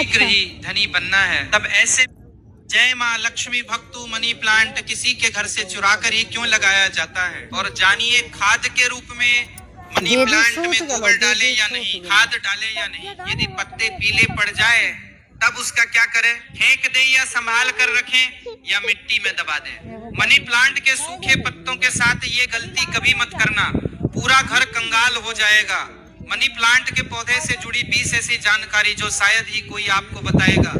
शीघ्र ही धनी बनना है, तब ऐसे जय माँ लक्ष्मी भक्तु मनी प्लांट किसी के घर से चुरा कर ही क्यों लगाया जाता है। और जानिए खाद के रूप में मनी प्लांट में गोबर डाले या नहीं, खाद डाले या नहीं। यदि पत्ते पीले पड़ जाए तब उसका क्या करें, फेंक दें या संभाल कर रखें या मिट्टी में दबा दें। मनी प्लांट के सूखे पत्तों के साथ ये गलती कभी मत करना, पूरा घर कंगाल हो जाएगा। मनी प्लांट के पौधे से जुड़ी 20 ऐसी जानकारी जो शायद ही कोई आपको बताएगा।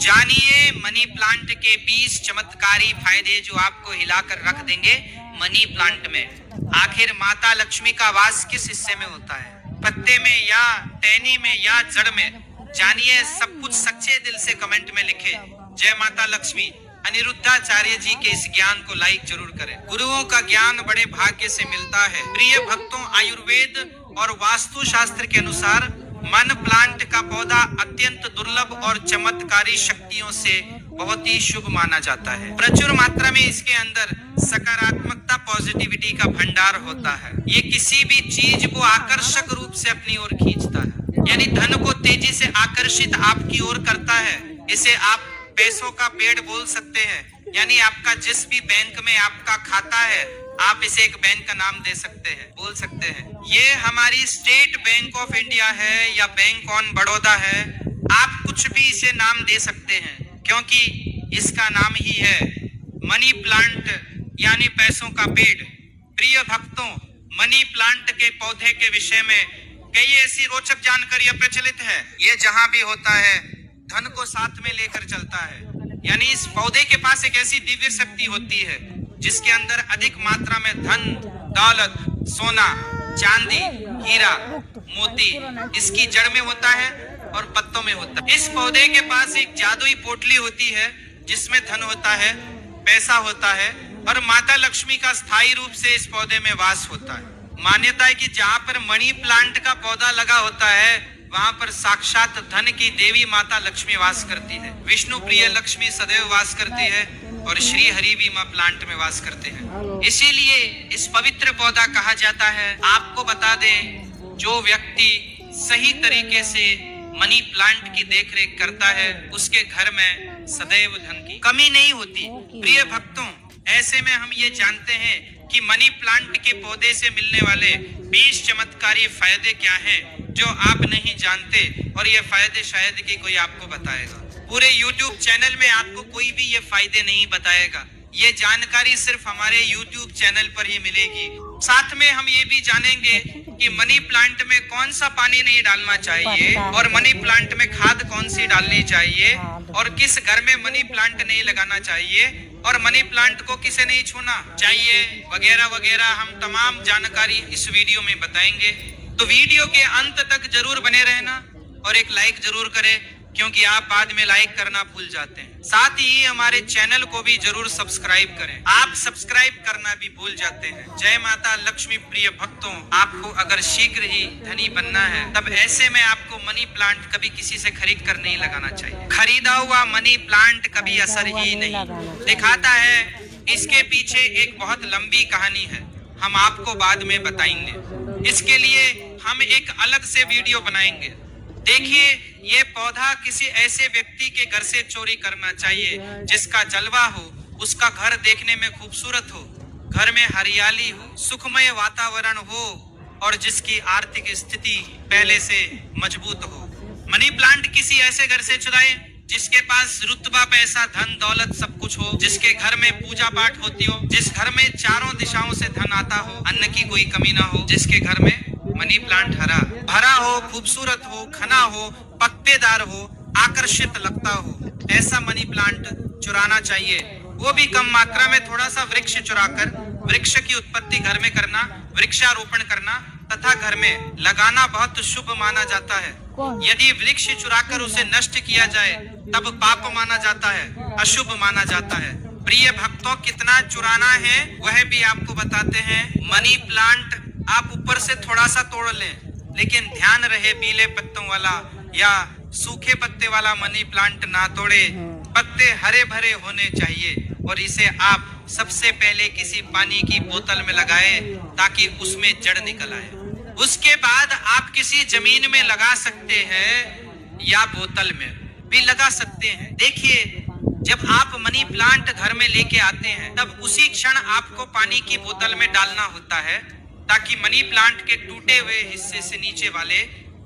जानिए मनी प्लांट के 20 चमत्कारी फायदे जो आपको हिलाकर रख देंगे मनी प्लांट में। आखिर माता लक्ष्मी का वास किस हिस्से में होता है, पत्ते में या टहनी में या जड़ में? जानिए सब कुछ सच्चे दिल से कमेंट में लिखे। जय माता लक्ष्मी। अनिरुद्धाचार्य जी के इस ज्ञान को लाइक जरूर करें। गुरुओं का ज्ञान बड़े भाग्य से मिलता है। प्रिय भक्तों, आयुर्वेद और वास्तु शास्त्र के अनुसार मन प्लांट का पौधा अत्यंत दुर्लभ और चमत्कारी शक्तियों से बहुत ही शुभ माना जाता है। प्रचुर मात्रा में इसके अंदर सकारात्मकता, पॉजिटिविटी का भंडार होता है। ये किसी भी चीज को आकर्षक रूप से अपनी ओर खींचता है, यानी धन को तेजी से आकर्षित आपकी ओर करता है। इसे आप पैसों का पेड़ बोल सकते हैं, यानी आपका जिस भी बैंक में आपका खाता है आप इसे एक बैंक का नाम दे सकते हैं, बोल सकते हैं ये हमारी स्टेट बैंक ऑफ इंडिया है या बैंक ऑन बड़ौदा है। आप कुछ भी इसे नाम दे सकते हैं क्योंकि इसका नाम ही है मनी प्लांट यानी पैसों का पेड़। प्रिय भक्तों, मनी प्लांट के पौधे के विषय में कई ऐसी रोचक जानकारियां प्रचलित है। ये जहां भी होता है धन को साथ में लेकर चलता है, यानी इस पौधे के पास एक ऐसी दिव्य शक्ति होती है जिसके अंदर अधिक मात्रा में धन, दौलत, सोना, चांदी, हीरा, मोती इसकी जड़ में होता है और पत्तों में होता है। इस पौधे के पास एक जादुई पोटली होती है जिसमें धन होता है, पैसा होता है और माता लक्ष्मी का स्थायी रूप से इस पौधे में वास होता है। मान्यता है कि जहाँ पर मनी प्लांट का पौधा लगा होता है वहाँ पर साक्षात धन की देवी माता लक्ष्मी वास करती है। विष्णु प्रिय लक्ष्मी सदैव वास करती है और श्री हरि भी मां प्लांट में वास करते हैं। इसीलिए इस पवित्र पौधा कहा जाता है। आपको बता दें, जो व्यक्ति सही तरीके से मनी प्लांट की देखरेख करता है उसके घर में सदैव धन की कमी नहीं होती। प्रिय भक्तों, ऐसे में हम ये जानते हैं कि मनी प्लांट के पौधे से मिलने वाले 20 चमत्कारी फायदे क्या हैं जो आप नहीं जानते, और ये फायदे शायद कि कोई आपको बताएगा। पूरे YouTube चैनल में आपको कोई भी ये फायदे नहीं बताएगा। ये जानकारी सिर्फ हमारे YouTube चैनल पर ही मिलेगी। साथ में हम ये भी जानेंगे कि मनी प्लांट में कौन सा पानी नहीं डालना चाहिए और मनी प्लांट में खाद कौन सी डालनी चाहिए और किस घर में मनी प्लांट नहीं लगाना चाहिए और मनी प्लांट को किसे नहीं छूना चाहिए, वगैरह वगैरह हम तमाम जानकारी इस वीडियो में बताएंगे। तो वीडियो के अंत तक जरूर बने रहना और एक लाइक जरूर करें क्योंकि आप बाद में लाइक करना भूल जाते हैं। साथ ही हमारे चैनल को भी जरूर सब्सक्राइब करें, आप सब्सक्राइब करना भी भूल जाते हैं। जय माता लक्ष्मी। प्रिय भक्तों, आपको अगर शीघ्र ही धनी बनना है तब ऐसे में आपको मनी प्लांट कभी किसी से खरीद कर नहीं लगाना चाहिए। खरीदा हुआ मनी प्लांट कभी असर ही नहीं दिखाता है। इसके पीछे एक बहुत लंबी कहानी है, हम आपको बाद में बताएंगे। इसके लिए हम एक अलग से वीडियो बनाएंगे। देखिए, ये पौधा किसी ऐसे व्यक्ति के घर से चोरी करना चाहिए जिसका जलवा हो, उसका घर देखने में खूबसूरत हो, घर में हरियाली हो, सुखमय वातावरण हो और जिसकी आर्थिक स्थिति पहले से मजबूत हो। मनी प्लांट किसी ऐसे घर से चुराए जिसके पास रुतबा, पैसा, धन, दौलत सब कुछ हो, जिसके घर में पूजा पाठ होती हो, जिस घर में चारों दिशाओं से धन आता हो, अन्न की कोई कमी ना हो, जिसके घर में मनी प्लांट हरा भरा हो, खूबसूरत हो, घना हो, पत्तेदार हो, आकर्षित लगता हो, ऐसा मनी प्लांट चुराना चाहिए। वो भी कम मात्रा में, थोड़ा सा वृक्ष चुराकर वृक्ष की उत्पत्ति घर में करना, वृक्षारोपण करना तथा घर में लगाना बहुत शुभ माना जाता है। यदि वृक्ष चुराकर उसे नष्ट किया जाए तब पाप माना जाता है, अशुभ माना जाता है। प्रिय भक्तों, कितना चुराना है वह भी आपको बताते हैं। मनी प्लांट आप ऊपर से थोड़ा सा तोड़ लें, लेकिन ध्यान रहे पीले पत्तों वाला या सूखे पत्ते वाला मनी प्लांट ना तोड़े। पत्ते हरे भरे होने चाहिए और इसे आप सबसे पहले किसी पानी की बोतल में लगाएं ताकि उसमें जड़ निकल आए। उसके बाद आप किसी जमीन में लगा सकते हैं या बोतल में। भी लगा सकते हैं। देखिए, जब आप मनी प्लांट घर में लेके आते हैं तब उसी क्षण आपको पानी की बोतल में डालना होता है ताकि मनी प्लांट के टूटे हुए हिस्से से नीचे वाले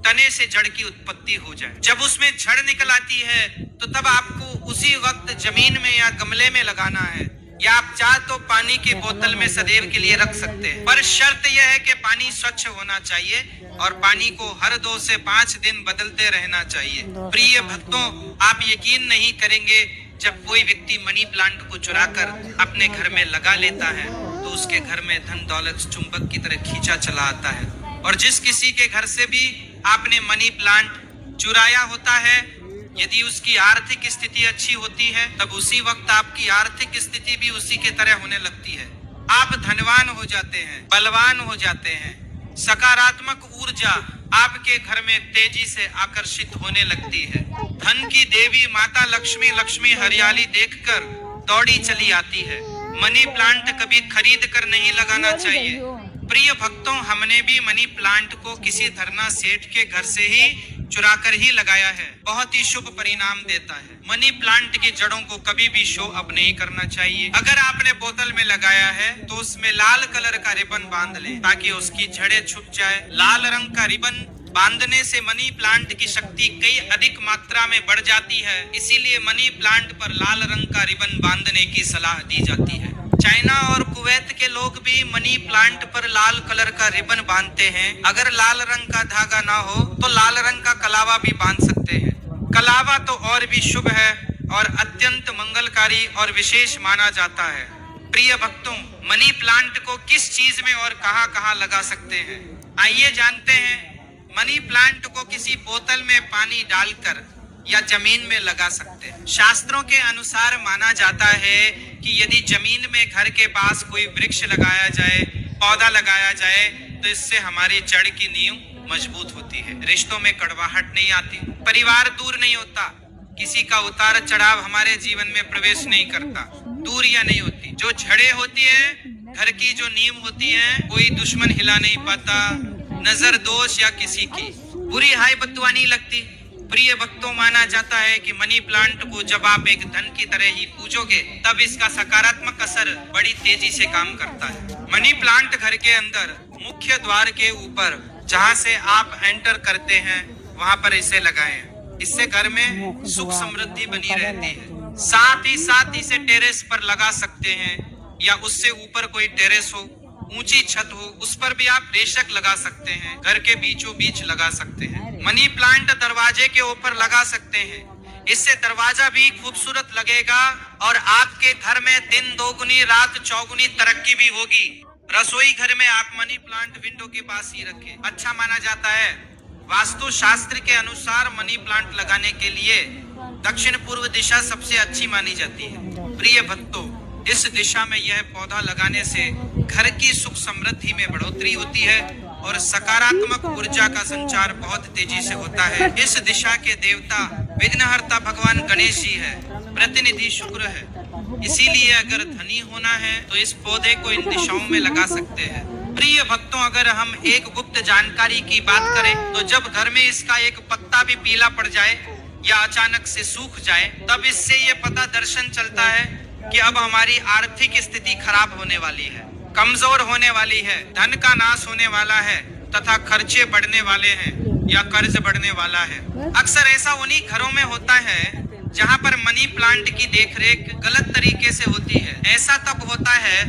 तने से जड़ की उत्पत्ति हो जाए। जब उसमें जड़ निकल आती है तो तब आपको उसी वक्त जमीन में या गमले में लगाना है, या आप चाहे तो पानी की बोतल में सदैव के लिए रख सकते हैं। पर शर्त यह है कि पानी स्वच्छ होना चाहिए और पानी को हर 2 से 5 दिन बदलते रहना चाहिए। प्रिय भक्तों, आप यकीन नहीं करेंगे, जब कोई व्यक्ति मनी प्लांट को चुराकर अपने घर में लगा लेता है तो उसके घर में धन दौलत चुंबक की तरह खींचा चला आता है। और जिस किसी के घर से भी आपने मनी प्लांट चुराया होता है, यदि उसकी आर्थिक स्थिति अच्छी होती है तब उसी वक्त आपकी आर्थिक स्थिति भी उसी के तरह होने लगती है। आप धनवान हो जाते हैं, बलवान हो जाते हैं, सकारात्मक ऊर्जा आपके घर में तेजी से आकर्षित होने लगती है। धन की देवी माता लक्ष्मी हरियाली देखकर दौड़ी चली आती है। मनी प्लांट कभी खरीद कर नहीं लगाना चाहिए। प्रिय भक्तों, हमने भी मनी प्लांट को किसी धरना सेठ के घर से ही चुराकर ही लगाया है। बहुत ही शुभ परिणाम देता है। मनी प्लांट की जड़ों को कभी भी शो अप नहीं करना चाहिए। अगर आपने बोतल में लगाया है तो उसमें लाल कलर का रिबन बांध लें ताकि उसकी जड़ें छुप जाए। लाल रंग का रिबन बांधने से मनी प्लांट की शक्ति कई अधिक मात्रा में बढ़ जाती है, इसीलिए मनी प्लांट पर लाल रंग का रिबन बांधने की सलाह दी जाती है। चाइना और कुवैत के लोग भी मनी प्लांट पर लाल कलर का रिबन बांधते हैं। अगर लाल रंग का धागा ना हो तो लाल रंग का कलावा भी बांध सकते हैं। कलावा तो और भी शुभ है और अत्यंत मंगलकारी और विशेष माना जाता है। प्रिय भक्तों, मनी प्लांट को किस चीज में और कहां लगा सकते हैं, आइए जानते हैं। मनी प्लांट को किसी बोतल में पानी डालकर या जमीन में लगा सकते हैं। शास्त्रों के अनुसार माना जाता है कि यदि जमीन में घर के पास कोई वृक्ष लगाया जाए, पौधा लगाया जाए, तो इससे हमारी जड़ की नींव मजबूत होती है, रिश्तों में कड़वाहट नहीं आती, परिवार दूर नहीं होता, किसी का उतार चढ़ाव हमारे जीवन में प्रवेश नहीं करता, दूरियां नहीं होती। जो जड़ें होती हैं, घर की जो नींव होती है, कोई दुश्मन हिला नहीं पाता, नजर दोष या किसी की बुरी हाय बददुआ नहीं लगती। प्रिय भक्तों, माना जाता है कि मनी प्लांट को जब आप एक धन की तरह ही पूजोगे तब इसका सकारात्मक असर बड़ी तेजी से काम करता है। मनी प्लांट घर के अंदर मुख्य द्वार के ऊपर जहां से आप एंटर करते हैं वहां पर इसे लगाएं। इससे घर में सुख समृद्धि बनी रहती है। साथ ही इसे टेरेस पर लगा सकते हैं या उससे ऊपर कोई टेरेस हो, ऊंची छत हो, उस पर भी आप बेशक लगा सकते हैं। घर के बीचों बीच लगा सकते हैं। मनी प्लांट दरवाजे के ऊपर लगा सकते हैं। इससे दरवाजा भी खूबसूरत लगेगा और आपके घर में दिन दोगुनी रात चौगुनी तरक्की भी होगी। रसोई घर में आप मनी प्लांट विंडो के पास ही रखें, अच्छा माना जाता है। वास्तु शास्त्र के अनुसार मनी प्लांट लगाने के लिए दक्षिण पूर्व दिशा सबसे अच्छी मानी जाती है। प्रिय भक्तों, इस दिशा में यह पौधा लगाने से घर की सुख समृद्धि में बढ़ोतरी होती है और सकारात्मक ऊर्जा का संचार बहुत तेजी से होता है। इस दिशा के देवता विघ्नहर्ता भगवान गणेश जी है, प्रतिनिधि शुक्र है, इसीलिए अगर धनी होना है तो इस पौधे को इन दिशाओं में लगा सकते हैं। प्रिय भक्तों, अगर हम एक गुप्त जानकारी की बात करें तो जब घर में इसका एक पत्ता भी पीला पड़ जाए या अचानक से सूख जाए तब इससे ये पता दर्शन चलता है कि अब हमारी आर्थिक स्थिति खराब होने वाली है, कमजोर होने वाली है, धन का नाश होने वाला है तथा खर्चे बढ़ने वाले हैं या कर्ज बढ़ने वाला है। अक्सर ऐसा उन्हीं घरों में होता है जहां पर मनी प्लांट की देखरेख गलत तरीके से होती है। ऐसा तब होता है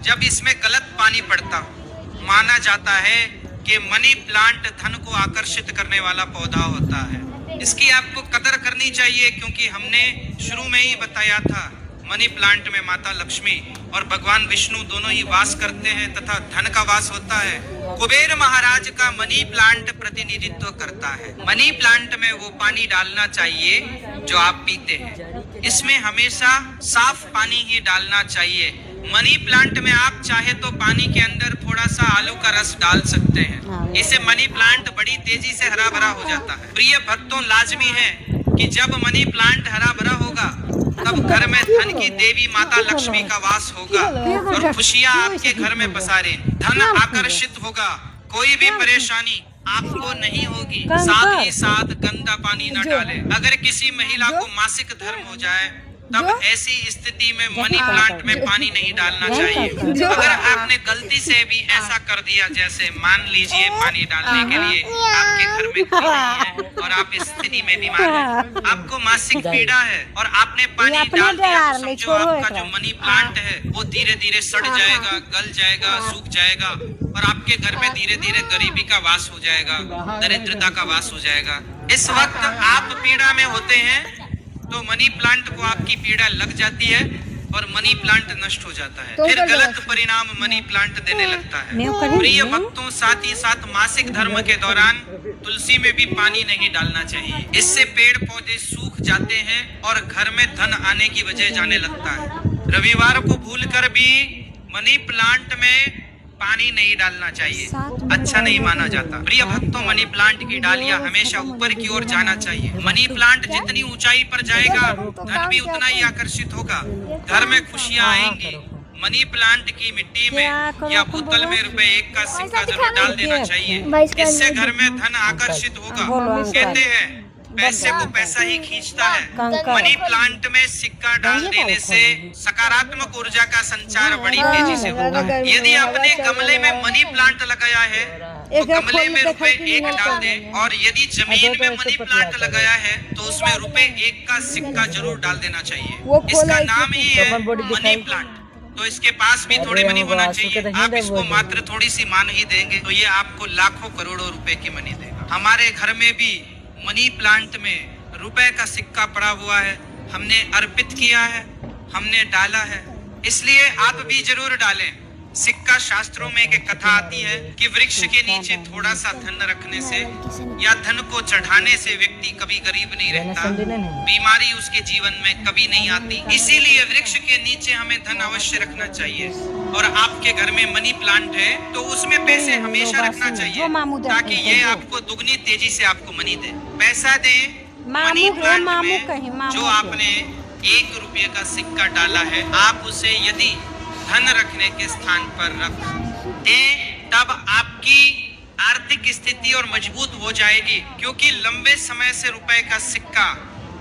जब इसमें गलत पानी पड़ता हो। माना जाता है कि मनी प्लांट धन को आकर्षित करने वाला पौधा होता है। इसकी आपको कदर करनी चाहिए क्योंकि हमने शुरू में ही बताया था मनी प्लांट में माता लक्ष्मी और भगवान विष्णु दोनों ही वास करते हैं तथा धन का वास होता है। कुबेर महाराज का मनी प्लांट प्रतिनिधित्व करता है। मनी प्लांट में वो पानी डालना चाहिए जो आप पीते हैं। इसमें हमेशा साफ पानी ही डालना चाहिए। मनी प्लांट में आप चाहे तो पानी के अंदर थोड़ा सा आलू का रस डाल सकते हैं, इससे मनी प्लांट बड़ी तेजी से हरा भरा हो जाता है। प्रिय भक्तों, लाजमी है कि जब मनी प्लांट हरा भरा होगा तब घर में धन की देवी माता लक्ष्मी का वास होगा और खुशियां आपके घर में पसारे, धन आकर्षित होगा, कोई भी परेशानी आपको नहीं होगी। साथ ही साथ गंदा पानी न डालें। अगर किसी महिला को मासिक धर्म हो जाए तब ऐसी स्थिति में मनी प्लांट में पानी नहीं डालना चाहिए। अगर आपने गलती से भी ऐसा कर दिया, जैसे मान लीजिए पानी डालने के लिए आपके घर में कोई नहीं है और आप इस स्थिति में बीमार हैं, आपको मासिक पीड़ा है और आपने पानी डाल दिया, तो समझो आपका जो मनी प्लांट है वो धीरे धीरे सड़ जाएगा, गल जाएगा, सूख जाएगा और आपके घर में धीरे धीरे गरीबी का वास हो जाएगा, दरिद्रता का वास हो जाएगा। इस वक्त आप पीड़ा में होते हैं तो मनी प्लांट को आपकी पीड़ा लग जाती है और मनी प्लांट नष्ट हो जाता है, फिर गलत परिणाम मनी प्लांट देने लगता है। प्रिय भक्तों, साथ ही साथ मासिक धर्म के दौरान तुलसी में भी पानी नहीं डालना चाहिए। इससे पेड़ पौधे सूख जाते हैं और घर में धन आने की वजह जाने लगता है। रविवार को भूलकर भी मनी प्लांट में पानी नहीं डालना चाहिए, अच्छा नहीं माना जाता। प्रिय भक्तों, मनी प्लांट की डालियां हमेशा ऊपर की ओर जाना चाहिए। मनी प्लांट जितनी ऊंचाई पर जाएगा धन भी उतना ही आकर्षित होगा, घर में खुशियां आएंगी। मनी प्लांट की मिट्टी में या बोतल में ₹1 का सिक्का जरूर डाल देना चाहिए, इससे घर में धन आकर्षित होगा। कहते हैं पैसे को पैसा ही खींचता है। मनी प्लांट में सिक्का डाल देने से सकारात्मक ऊर्जा का संचार बड़ी तेजी से होता है। यदि आपने गमले में मनी प्लांट लगाया है तो गमले में ₹1 डाल दें, और यदि जमीन में मनी प्लांट लगाया है तो उसमें ₹1 का सिक्का जरूर डाल देना चाहिए। इसका नाम ही है मनी प्लांट। तो इसके पास भी थोड़ी मनी होना चाहिए। आप इसको मात्र थोड़ी सी मान ही देंगे तो ये आपको लाखों करोड़ों रुपए की मनी देगा। हमारे घर में भी मनी प्लांट में ₹1 का सिक्का पड़ा हुआ है, हमने अर्पित किया है, हमने डाला है, इसलिए आप भी जरूर डालें। सिक्का शास्त्रों में एक कथा आती है कि वृक्ष के नीचे थोड़ा सा धन रखने से या धन को चढ़ाने से व्यक्ति कभी गरीब नहीं रहता, बीमारी उसके जीवन में कभी नहीं आती। इसीलिए वृक्ष के नीचे हमें धन अवश्य रखना चाहिए। और आपके घर में मनी प्लांट है तो उसमें पैसे हमेशा रखना चाहिए, ताकि ये आपको दुगनी तेजी से आपको मनी दे। पैसा दे मनी प्लांट में। जो आपने ₹1 का सिक्का डाला है, आप उसे यदि धन रखने के स्थान पर रख दें तब आपकी आर्थिक स्थिति और मजबूत हो जाएगी, क्योंकि लंबे समय से ₹1 का सिक्का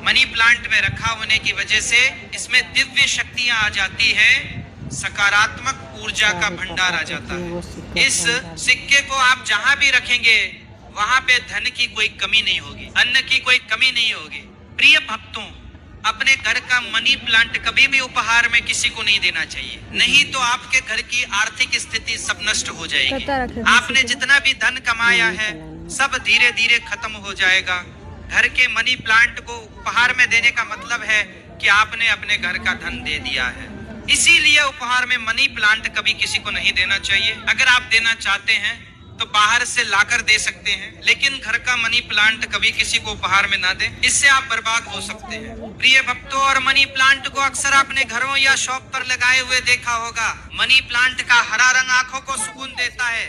मनी प्लांट में रखा होने की वजह से इसमें दिव्य शक्तियां आ जाती है, सकारात्मक ऊर्जा का भंडार आ जाता है। इस सिक्के को आप जहां भी रखेंगे वहां पे धन की कोई कमी नहीं होगी, अन्न की कोई कमी नहीं होगी। प्रिय भक्तों, अपने घर का मनी प्लांट कभी भी उपहार में किसी को नहीं देना चाहिए, नहीं तो आपके घर की आर्थिक स्थिति सब नष्ट हो जाएगी। आपने जितना भी धन कमाया है सब धीरे धीरे खत्म हो जाएगा। घर के मनी प्लांट को उपहार में देने का मतलब है कि आपने अपने घर का धन दे दिया है। इसीलिए उपहार में मनी प्लांट कभी किसी को नहीं देना चाहिए। अगर आप देना चाहते हैं तो बाहर से लाकर दे सकते हैं, लेकिन घर का मनी प्लांट कभी किसी को उपहार में ना दें, इससे आप बर्बाद हो सकते हैं। प्रिय भक्तों, और मनी प्लांट को अक्सर अपने घरों या शॉप पर लगाए हुए देखा होगा। मनी प्लांट का हरा रंग आंखों को सुकून देता है।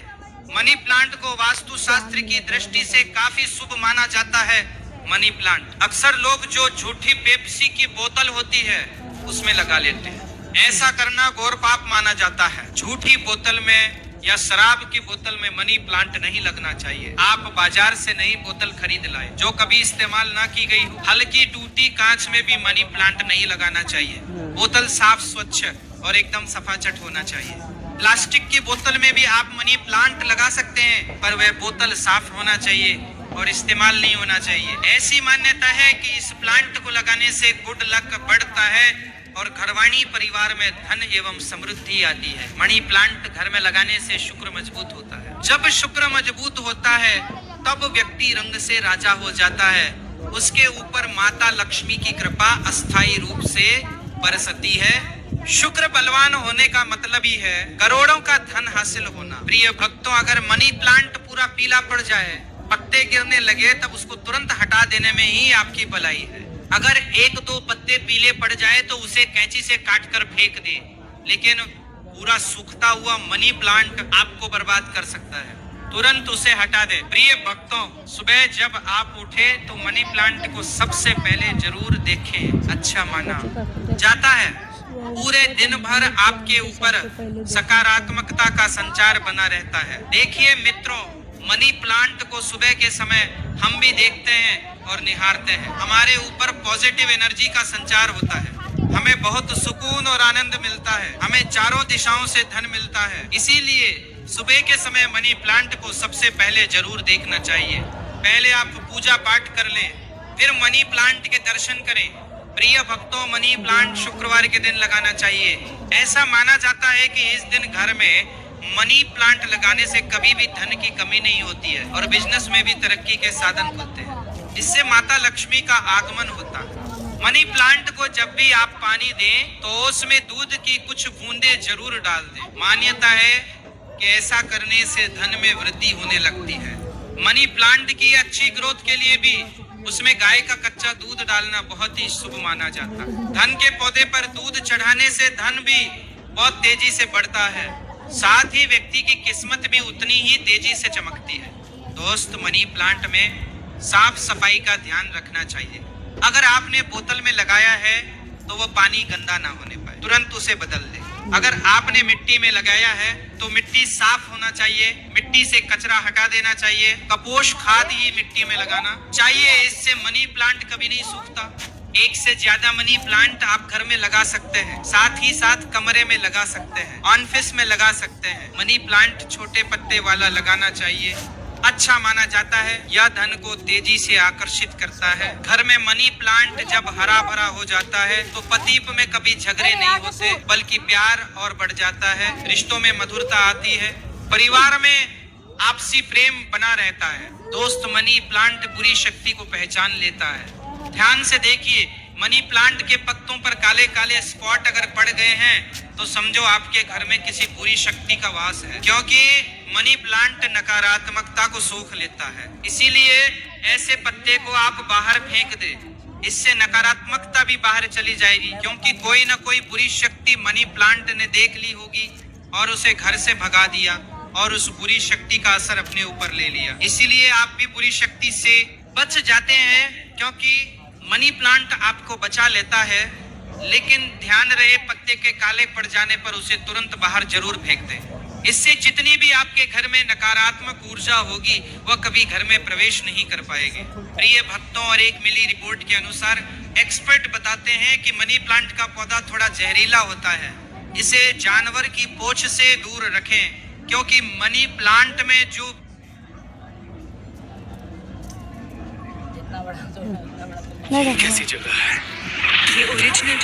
मनी प्लांट को वास्तु शास्त्र की दृष्टि से काफी शुभ माना जाता है। मनी प्लांट अक्सर लोग जो झूठी पेप्सी की बोतल होती है उसमें लगा लेते हैं। ऐसा करना घोर पाप माना जाता है। झूठी बोतल में या शराब की बोतल में मनी प्लांट नहीं लगना चाहिए। आप बाजार से नई बोतल खरीद लाए जो कभी इस्तेमाल ना की गई हो। हल्की टूटी कांच में भी मनी प्लांट नहीं लगाना चाहिए। बोतल साफ, स्वच्छ और एकदम सफाचट होना चाहिए। प्लास्टिक की बोतल में भी आप मनी प्लांट लगा सकते हैं, पर वह बोतल साफ होना चाहिए और इस्तेमाल नहीं होना चाहिए। ऐसी मान्यता है कि इस प्लांट को लगाने से गुड लक बढ़ता है और घरवाणी परिवार में धन एवं समृद्धि आती है। मनी प्लांट घर में लगाने से शुक्र मजबूत होता है। जब शुक्र मजबूत होता है तब व्यक्ति रंग से राजा हो जाता है। उसके ऊपर माता लक्ष्मी की कृपा अस्थायी रूप से बरसती है। शुक्र बलवान होने का मतलब ही है करोड़ों का धन हासिल होना। प्रिय भक्तों, अगर मनी प्लांट पूरा पीला पड़ जाए, पत्ते गिरने लगे, तब उसको तुरंत हटा देने में ही आपकी भलाई है। अगर 1-2 पत्ते पीले पड़ जाए तो उसे कैंची से काट कर फेंक दे, लेकिन पूरा सूखता हुआ मनी प्लांट आपको बर्बाद कर सकता है। तुरंत उसे हटा दे। प्रिय भक्तों, सुबह जब आप उठे तो मनी प्लांट को सबसे पहले जरूर देखें, अच्छा माना जाता है। पूरे दिन भर आपके ऊपर सकारात्मकता का संचार बना रहता है। देखिए मित्रों, मनी प्लांट को सुबह के समय हम भी देखते हैं और निहारते हैं। हमारे ऊपर पॉजिटिव एनर्जी का संचार होता है, हमें बहुत सुकून और आनंद मिलता है, हमें चारों दिशाओं से धन मिलता है। इसीलिए सुबह के समय मनी प्लांट को सबसे पहले जरूर देखना चाहिए। पहले आप पूजा पाठ कर लें, फिर मनी प्लांट के दर्शन करें। प्रिय भक्तों, मनी प्लांट शुक्रवार के दिन लगाना चाहिए। ऐसा माना जाता है कि इस दिन घर में मनी प्लांट लगाने से कभी भी धन की कमी नहीं होती है और बिजनेस में भी तरक्की के साधन खुलते हैं। इससे माता लक्ष्मी का आगमन होता है। मनी प्लांट को जब भी आप पानी दें तो उसमें दूध की कुछ बूंदें जरूर डाल दें। मान्यता है कि ऐसा करने से धन में वृद्धि होने लगती है। मनी प्लांट की अच्छी ग्रोथ के लिए भी उसमें गाय का कच्चा दूध डालना बहुत ही शुभ माना जाता है। धन के पौधे पर दूध चढ़ाने से धन भी बहुत तेजी से बढ़ता है, साथ ही व्यक्ति की किस्मत भी उतनी ही तेजी से चमकती है। दोस्त, मनी प्लांट में साफ सफाई का ध्यान रखना चाहिए। अगर आपने बोतल में लगाया है तो वो पानी गंदा ना होने पाए, तुरंत उसे बदल दे। अगर आपने मिट्टी में लगाया है तो मिट्टी साफ होना चाहिए, मिट्टी से कचरा हटा देना चाहिए। कपोष खाद ही मिट्टी में लगाना चाहिए, इससे मनी प्लांट कभी नहीं सूखता। एक से ज्यादा मनी प्लांट आप घर में लगा सकते हैं, साथ ही साथ कमरे में लगा सकते हैं, ऑफिस में लगा सकते हैं। मनी प्लांट छोटे पत्ते वाला लगाना चाहिए, अच्छा माना जाता है। यह धन को तेजी से आकर्षित करता है। घर में मनी प्लांट जब हरा भरा हो जाता है तो पति में कभी झगड़े नहीं होते, बल्कि प्यार और बढ़ जाता है, रिश्तों में मधुरता आती है, परिवार में आपसी प्रेम बना रहता है। दोस्त, मनी प्लांट बुरी शक्ति को पहचान लेता है। ध्यान से देखिए, मनी प्लांट के पत्तों पर काले काले स्पॉट अगर पड़ गए हैं तो समझो आपके घर में किसी बुरी शक्ति का वास है, क्योंकि मनी प्लांट नकारात्मकता को सोख लेता है। इसीलिए ऐसे पत्ते को आप बाहर फेंक दे, इससे नकारात्मकता भी बाहर चली जाएगी, क्योंकि कोई ना कोई बुरी शक्ति मनी प्लांट ने देख ली होगी और उसे घर से भगा दिया और उस बुरी शक्ति का असर अपने ऊपर ले लिया। इसीलिए आप भी बुरी शक्ति से बच जाते हैं, क्योंकि मनी प्लांट आपको बचा लेता है। लेकिन ध्यान रहे, पत्ते के काले पड़ जाने पर उसे तुरंत बाहर जरूर फेंक दें। इससे जितनी भी आपके घर में नकारात्मक ऊर्जा होगी वह कभी घर में प्रवेश नहीं कर पाएगी। प्रिय भक्तों, और एक मिली रिपोर्ट के अनुसार एक्सपर्ट बताते हैं कि मनी प्लांट का पौधा थोड़ा जहरीला होता है, इसे जानवर की पूंछ से दूर रखें, क्योंकि मनी प्लांट में जो कैसी जगह है ये ओरिजिनल